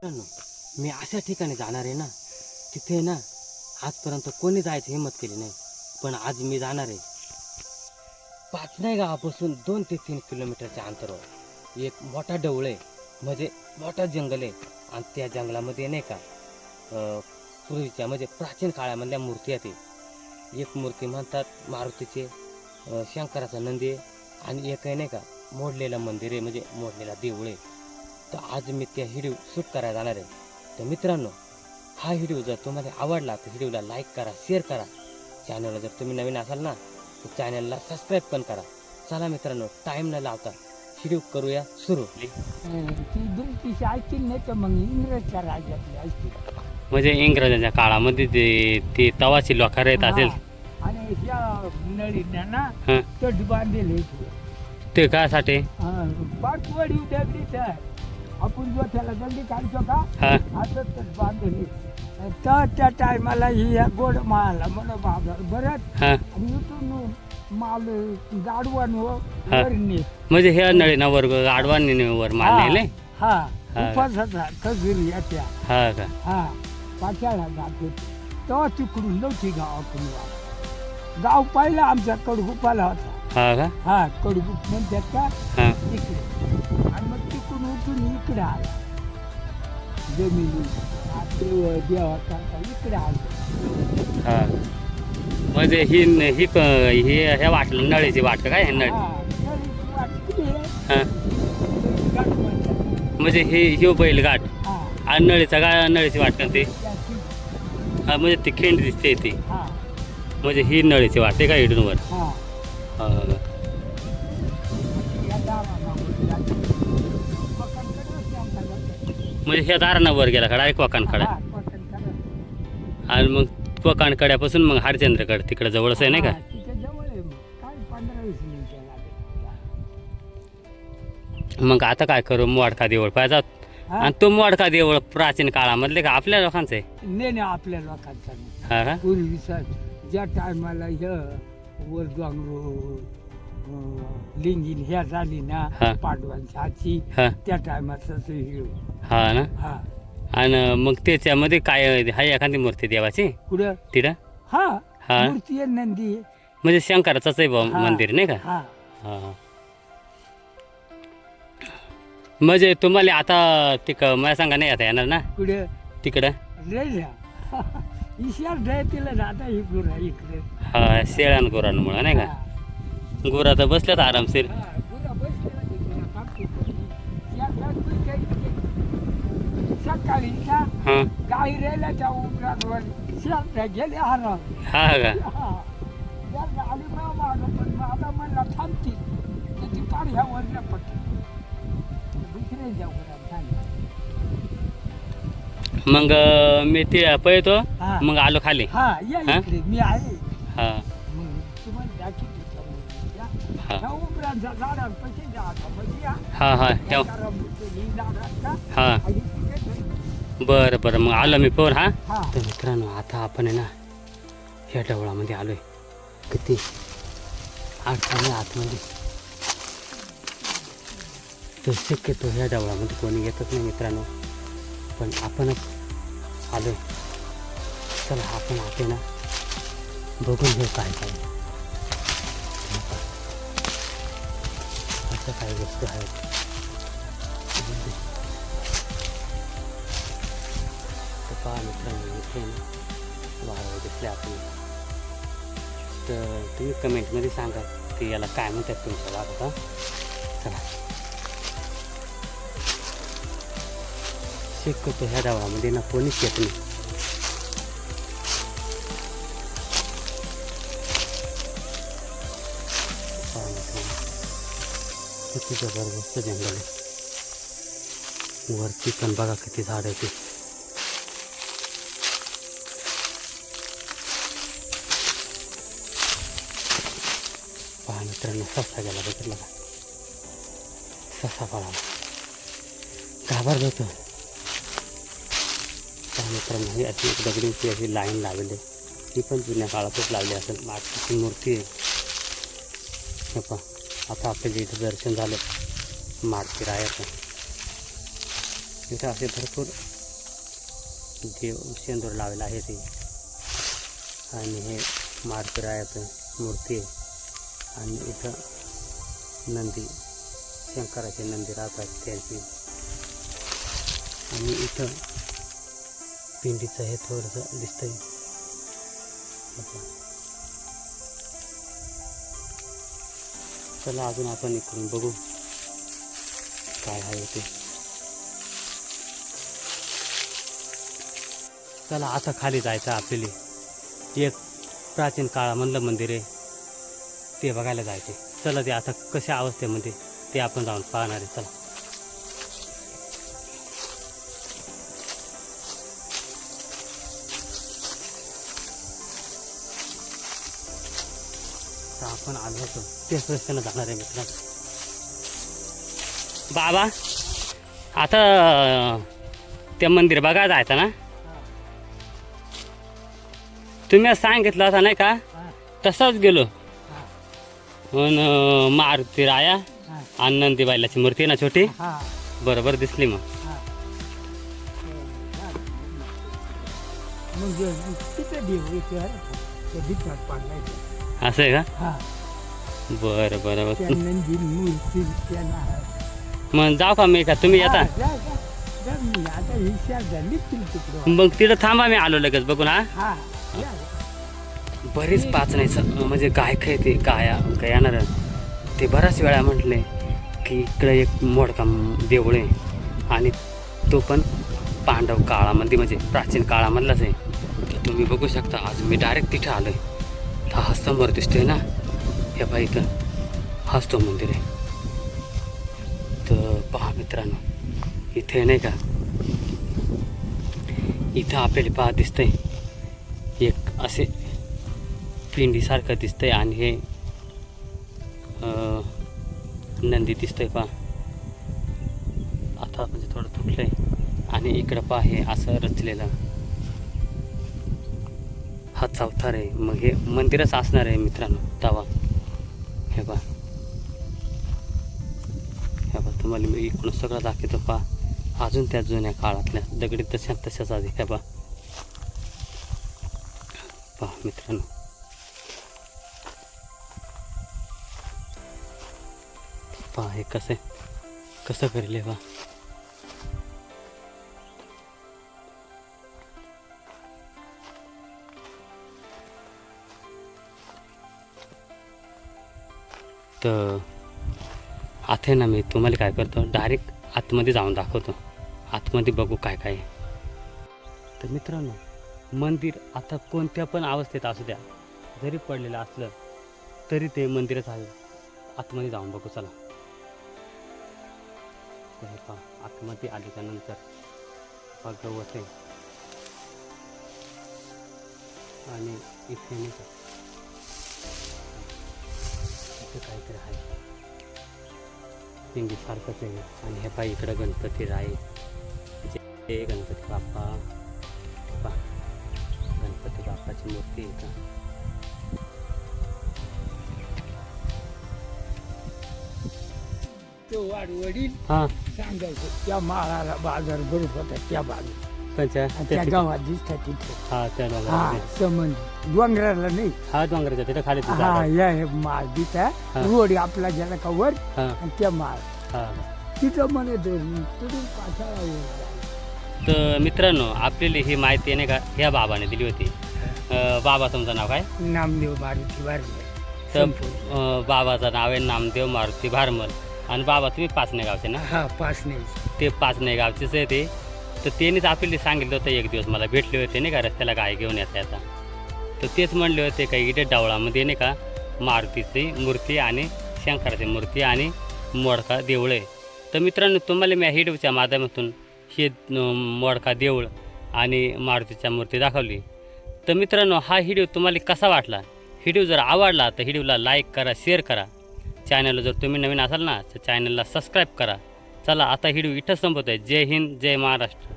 मी अशा ठिकाणी जाणार आहे ना, तिथे ना आजपर्यंत कोणी जायची हिंमत केली नाही, पण आज मी जाणार आहे. पाचनाई गावापासून 2 ते 3 किलोमीटरच्या अंतरावर एक मोठा डवळ आहे, म्हणजे मोठा जंगल आहे. आणि त्या जंगलामध्ये नाही का पूर्वीच्या म्हणजे प्राचीन काळामधल्या मूर्ती आहेत. एक मूर्ती म्हणतात मारुतीचे, शंकराचा नंदी आहे, आणि एक आहे नाही का मोडलेलं मंदिर आहे, म्हणजे मोडलेला देऊळ आहे. तर आज मी त्या व्हिडिओ शूट करायला जाणार आहे. तर मित्रांनो, हा व्हिडिओ जर तुम्हाला आवडला तर व्हिडिओला लाईक करा, शेअर करा. चॅनलला जर तुम्ही नवीन असाल ना तर चॅनलला सबस्क्राईब पण करा. चला मित्रांनो, टाईम न लावता व्हिडिओ करूया सुरू. ती ब्रिटिश ऐकतील नाही तर मग इंग्रजच्या राज्यातली ऐकतील. म्हणजे इंग्रजांच्या काळामध्ये ते तवाची लोकार येत असेल. आणि ह्या नळींना ना हं. तट बांधलेले ते कायसाठी? पाठवडी उद्याची आपण जो त्याला जल्दी काढतो का हा असं तट बांधले. तर त्या टायमाला ही गोड माळाला म्हणून बाजार बरंच हा. आणि इथून माल गाडवान हा. वरणी म्हणजे ह्या नळीना वर्ग आडवानी वर मारलेले. हा हा. उपासाचा खजुरी येत्या. हा का? हा पाठ्याला जाते तेव्हा तिकडून नव्हती गावाकडून गाव पाहिलं आमच्या कडगुपाला होता. हा का? हा कडगुप म्हणतात का हा तिकडे. आणि मग तिकडून उठून इकडे आला जमिनी देवाचा इकडे आलो. हा. म्हणजे ही ह्या वाटलं नळीची वाट काय नळी? हा नळीची वाट केली आहे. हा. गाठ म्हणतात. म्हणजे ही बैलगाठ हा आणि नळीची वाट का ते? त्याची. हा, म्हणजे ती खिंड दिसते ती, हा म्हणजे ही नळीची वाट आहे का इडून वर? हा हा. या दाराला वर जाते. पकडकडे आमचा जाते. म्हणजे ह्या दारानं वर गेला का डायरेक्ट वाकांकडे? हा, पकडकडे. आणि मग वाकांकड्यापासून मग हरिश्चंद्रगड तिकडे जवळच आहे नाही का? हा, तिथे जवळ आहे मग. काय 15-20 मिनिटं लागेल. मग आता काय करू, मोडका देऊळ पाहिजे. हा? आणि तो मोडका देऊळ प्राचीन काळामधले का आपल्या लोकांचं आहे? नाही नाही आपल्या लोकांचा नाही. हा का? पूर्वीचा ज्या टायमाला वर डोंगर लिंगीन ह्या झाली ना हा. पांडवांच्या हातची हा. त्या टायमाचं हे. हा ना. हा आणि मग त्याच्यामध्ये काय आहे, एखादी मूर्ती देवाची पुढं तिथं? हा हा. मूर्ती आहे नंदी आहे. म्हणजे शंकराचंच आहे हा. मंदिर नाही का? हा हा. म्हणजे तुम्हाला आता मला सांगा नाही आता येणार ना पुढे तिकडं? राहिल्या इशार ड्रायतीला जाता इकडून इकडे. हा, शेळ्यान गुरांमुळं नाही का? हा. गुरा तर बसल्यात आरामशीर. हा, गुरा बसलेला तिकडे कापते पडली. या कापते काही सकाळी का हा. गाई रेल्याच्या उमरावर शेत गेले आराम. हा का? आली मागं पण आता म्हणला थांबतील तर ती पार ह्या वरल्या पडते दुसरे जाऊ मग मी ते पळतो, हा. मग आलो खाली. हा या हा? इकडे मी आहे. हा मग तुम्हाला दाखवतो हा ह्या उमरांच्या झाडांपाशी जा आता म्हणजे या हा हा ठेव. ही झाड असतात हा आणि तिथे बरं बरं, मग आलो मी पोर. हा. हा तर मित्रांनो, आता आपण आहे ना ह्या डवळामध्ये आलोय. किती अडचणी आतमध्ये, तर शक्यतो ह्या डवळामध्ये कोणी येतच नाही मित्रांनो, पण आपणच आलोय. चला आपण आते ना बघून घेऊ काय काय असं काही वस्तू आहेत. तर पहा मित्रांनो, इथे ना वारं दिसले आपल्याला. तर तुम्ही कमेंटमध्ये सांगा की याला काय म्हणतात तुमच्या भागात. चला शक्यतो ह्या डावामध्ये ना कोणीच येत नाही. किती जबरदस्त जंगल आहे. वरती पण बघा किती झाड आहे ते. पहा मित्रांनो, ससा गेला बघितलं का? ससा पळाला, घाबरलो होतो. पहा मित्रांनो, ही अशी एक दगडीची अशी लाईन लावलेली आहे. ही पण जुन्या काळातच लावली असेल. मातीची मूर्ती आहे. हे पहा, आता आपल्याला इथं दर्शन झालं माडकी रायाचं. इथं असे भरपूर देव शेंदूर लावलेला आहे ते. आणि हे मारुतीरायाचं मूर्ती आहे. आणि इथं नंदी शंकराचे नंदी राहतात त्यांची. आणि इथं पिंडीचं हे थोडंसं दिसतंय. चला अजून आपण इकडून बघू काय आहे ते. चला आता खाली जायचं आपल्याला. एक प्राचीन काळामधलं मंदिर आहे ते बघायला जायचे. चला ते आता कशा अवस्थेमध्ये ते आपण जाऊन पाहणार आहे. चला तर आपण आलो होतो तेच रस्त्यानं जाणार आहे मित्र. बाबा आता ते मंदिर बघायला जायचं ना. तुम्ही सांगितलं होता नाही का तसंच गेलो. पण मारुतीराया आणि नंदीबाईलाची मूर्ती आहे ना छोटी बरोबर दिसली. मग असं आहे का. बरं बरं मग जाऊ का मी का तुम्ही येता. मग तिथं थांबा मी आलो लगेच बघून. हा बरीच पाचण्याचं म्हणजे गायक आहे ते गाया येणार ते. बऱ्याच वेळा म्हटले की इकडं एक मोडका देऊळ आहे आणि तो पण पांडव काळामध्ये म्हणजे प्राचीन काळामधलाच आहे. तर तुम्ही बघू शकता आज मी डायरेक्ट तिथे आलो आहे. तर हा समोर दिसतोय ना हे बाई इथं हाच तो मंदिर आहे. तर पहा मित्रांनो इथे नाही का इथं आपल्याला पहा दिसतंय एक असे पिंडीसारखं दिसतंय. आणि हे नंदी दिसतंय पहा. आता म्हणजे थोडं तुटलंय. आणि इकडं पहा हे असं रचलेलं हा चौथार आहे. मग हे मंदिरच असणार आहे मित्रांनो तवा. हे पहा हे पहा तुम्हाला मी इकडून सगळं दाखवतो पहा. अजून त्या जुन्या काळातल्या दगडी तशाच आधी हे पहा. पहा मित्रांनो पहा हे कसं करेल हे पहा. तर आता ना मी तुम्हाला काय करतो डायरेक्ट आतमध्ये जाऊन दाखवतो. आतमध्ये बघू काय काय. तर मित्रांनो मंदिर आता कोणत्या पण अवस्थेत असू द्या जरी पडलेलं असलं तरी ते मंदिरच आहे. आतमध्ये जाऊन बघू चला. हे पहा आतमध्ये आल्याच्यानंतर गवत आहे आणि इथे नाही का इथे काहीतरी आहे पिंडी सारखंच आहे. आणि हे पहा इकडं गणपती आहे. जे गणपती बाप्पा पहा गणपती बाप्पाची मूर्ती आहे का. तो वडील हां सांगायचं त्या माळाला बाजार बरोबर होता त्या बाजू कोणच्या त्या गावात दिसतात तिथे. हां त्या हा डोंगरामध्ये संबंध डोंगराला नाही. हा डोंगराच्या तिथं खाली ती हा जागा. या हे माळ दिसता हा. रोड आपला ज्याला का वर हां आणि त्या माळ हां. तिथं म्हणे तिथून पाठाला येऊन तर मित्रांनो आपल्याला ही माहिती आहे नाही का ह्या बाबाने दिली होती. बाबा तुमचं नाव काय. नामदेव मारुती वारले. तर बाबाचं नाव आहे नामदेव मारुती भारमल. आणि बाबा तुम्ही पाचणे गावचे ना. हा पाच नाही ते पाचणे गावचेच आहे ते. तर त्यांनीच आपल्याला सांगितलं होतं एक दिवस मला भेटले होते नाही का रस्त्याला गाय घेऊन येता येता. तर तेच म्हणले होते का इकडे डावळामध्ये नाही का मारुतीची मूर्ती आणि शंकराची मूर्ती आणि मोडका देऊळ आहे. तर मित्रांनो तुम्हाला मी हिडूच्या माध्यमातून हे मोडका देऊळ आणि मारुतीच्या मूर्ती दाखवली. तर मित्रांनो हा व्हिडिओ तुम्हाला कसा वाटला. व्हिडिओ जर आवडला तर व्हिडिओला लाईक करा शेअर करा. चॅनलला जर तुम्ही नवीन असाल ना तर चॅनलला सबस्क्राईब करा. चला आता व्हिडिओ इथं संपवतो आहे. जय हिंद जय महाराष्ट्र.